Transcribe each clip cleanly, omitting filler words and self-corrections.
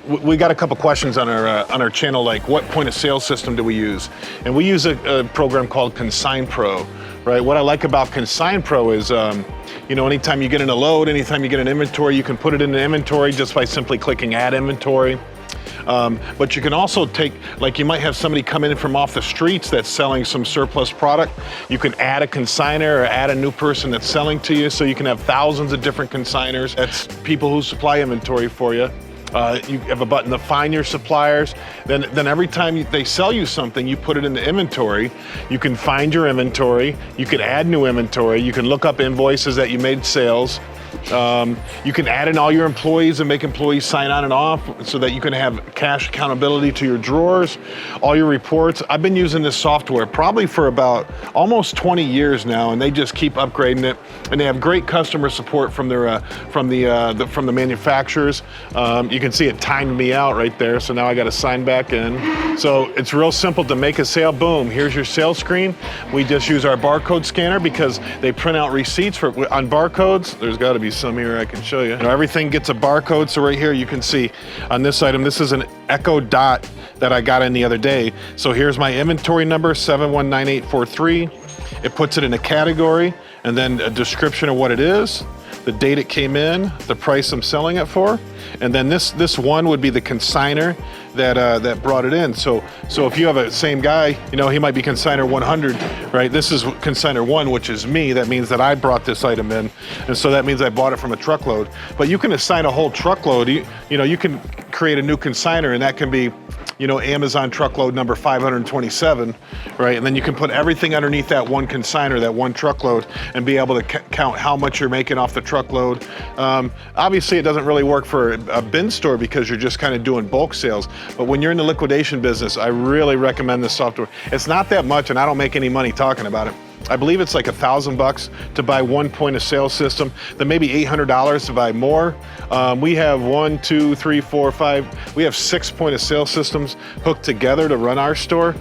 we got a couple questions on our channel, like what point of sale system do we use? And we use a program called Consign Pro, right? What I like about Consign Pro is, you know, anytime you get in a load, anytime you get an inventory, you can put it in the inventory just by simply clicking Add Inventory. But you can also take, like you might have somebody come in from off the streets that's selling some surplus product. You can add a consignor or add a new person that's selling to you, so you can have thousands of different consignors. That's people who supply inventory for you. You have a button to find your suppliers. Then every time they sell you something, you put it in the inventory. You can find your inventory. You can add new inventory. You can look up invoices that you made sales. You can add in all your employees and make employees sign on and off so that you can have cash accountability to your drawers, all your reports. I've been using this software probably for about almost 20 years now, and they just keep upgrading it. And they have great customer support from their from the manufacturers. You can see it timed me out right there, so now I got to sign back in. So it's real simple to make a sale. Boom, here's your sales screen. We just use our barcode scanner because they print out receipts on barcodes. There's got to be some here I can show you. Everything gets a barcode, so right here you can see on this item, this is an Echo Dot that I got in the other day. So here's my inventory number, 719843. It puts it in a category and then a description of what it is, the date it came in, the price I'm selling it for, and then this one would be the consigner that brought it in. So if you have a same guy, you know, he might be consigner 100, right? This is consigner 1, which is me. That means that I brought this item in, and so that means I bought it from a truckload. But you can assign a whole truckload. You know, you can create a new consigner, and that can be, you know, Amazon truckload number 527, right? And then you can put everything underneath that one consigner, that one truckload, and be able to count how much you're making off the truckload. Obviously, it doesn't really work for a bin store because you're just kind of doing bulk sales. But when you're in the liquidation business, I really recommend this software. It's not that much, and I don't make any money talking about it. I believe it's like $1,000 to buy one point of sale system, then maybe $800 to buy more. We have 1, 2, 3, 4, 5. We have 6 point of sale systems hooked together to run our store.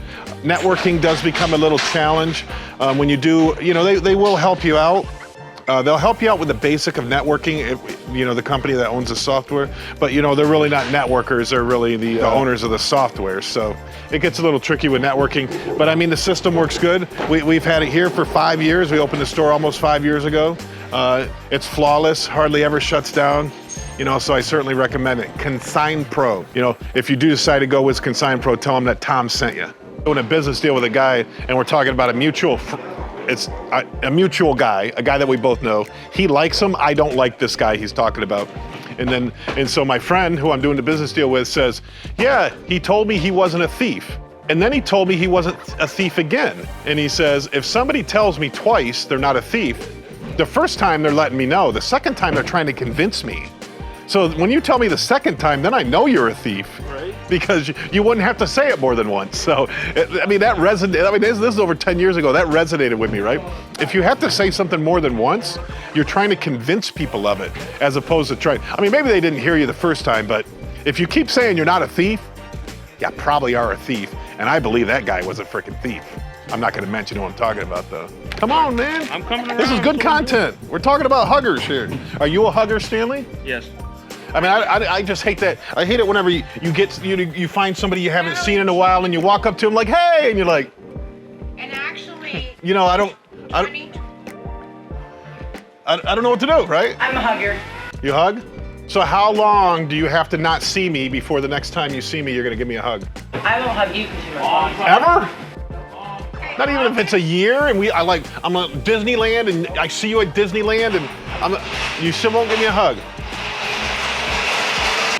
Networking does become a little challenge. When you do, you know, they will help you out. They'll help you out with the basic of networking, you know, the company that owns the software, but you know, they're really not networkers, they're really the owners of the software. So it gets a little tricky with networking, but I mean, the system works good. We've had it here for 5 years. We opened the store almost 5 years ago. It's flawless, hardly ever shuts down. You know, so I certainly recommend it. Consign Pro. You know, if you do decide to go with Consign Pro, tell them that Tom sent you. Doing a business deal with a guy, and we're talking about a mutual guy, a guy that we both know. He likes him. I don't like this guy he's talking about. And so my friend who I'm doing the business deal with says, yeah, he told me he wasn't a thief. And then he told me he wasn't a thief again. And he says, if somebody tells me twice they're not a thief, the first time they're letting me know. The second time they're trying to convince me. So when you tell me the second time, then I know you're a thief, right? Because you wouldn't have to say it more than once. So, I mean, that resonated. I mean, this is over 10 years ago. That resonated with me, right? If you have to say something more than once, you're trying to convince people of it, as opposed to trying. I mean, maybe they didn't hear you the first time, but if you keep saying you're not a thief, you probably are a thief. And I believe that guy was a freaking thief. I'm not going to mention who I'm talking about, though. Come on, man. I'm coming around. This is good content. We're talking about huggers here. Are you a hugger, Stanley? Yes. I mean, I just hate that. I hate it whenever you find somebody you haven't seen in a while and you walk up to them like, hey, and you're like. And actually. You know, I don't know what to do, right? I'm a hugger. You hug? So how long do you have to not see me before the next time you see me, you're gonna give me a hug? I won't hug you because you're my mom. Ever? Not even if it's a year and I'm at Disneyland and I see you at Disneyland and you still won't give me a hug.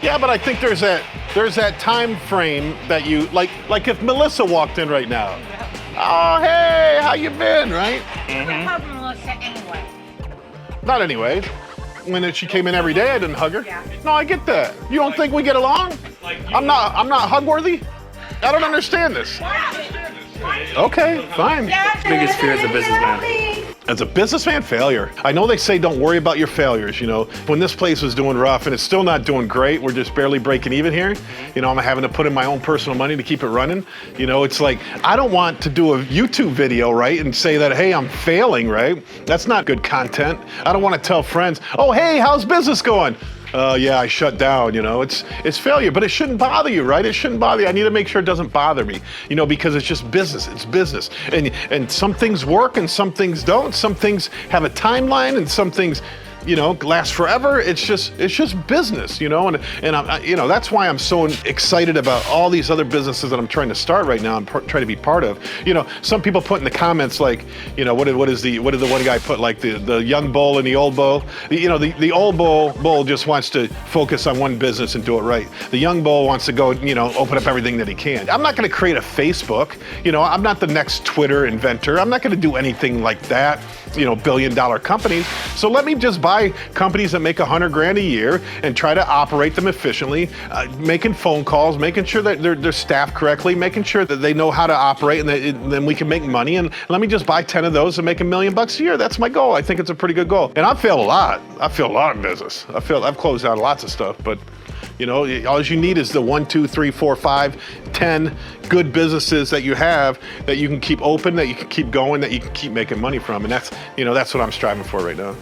Yeah, but I think there's that time frame that you like if Melissa walked in right now. Oh, hey, how you been, right? I would hug Melissa anyway. Not anyway. When she came in every day, I didn't hug her. Yeah. No, I get that. You don't think we get along? I'm not hug worthy? I don't understand this. Okay, fine. Biggest fear as a businessman. As a businessman, failure. I know they say don't worry about your failures, you know. When this place was doing rough and it's still not doing great, we're just barely breaking even here. You know, I'm having to put in my own personal money to keep it running. You know, it's like, I don't want to do a YouTube video, right, and say that, hey, I'm failing, right? That's not good content. I don't want to tell friends, oh, hey, how's business going? Yeah, I shut down, you know, it's failure, but it shouldn't bother you, right? It shouldn't bother you. I need to make sure it doesn't bother me, you know, because it's just business, it's business. And some things work and some things don't. Some things have a timeline and some things, you know, last forever. It's just business, you know, and I, you know, that's why I'm so excited about all these other businesses that I'm trying to start right now and trying to be part of. You know, some people put in the comments like, you know, what did the one guy put, like the young bull and the old bull? You know, the old bull just wants to focus on one business and do it right. The young bull wants to go, you know, open up everything that he can. I'm not going to create a Facebook. You know, I'm not the next Twitter inventor. I'm not going to do anything like that. You know, billion-dollar companies. So let me just buy companies that make $100,000 a year and try to operate them efficiently, making phone calls, making sure that they're staffed correctly, making sure that they know how to operate, and then we can make money. And let me just buy 10 of those and make $1 million a year. That's my goal. I think it's a pretty good goal. And I've failed a lot. I've failed a lot in business. I've closed down lots of stuff, but you know, all you need is the 1, 2, 3, 4, 5, 10 good businesses that you have that you can keep open, that you can keep going, that you can keep making money from. And that's, you know, that's what I'm striving for right now.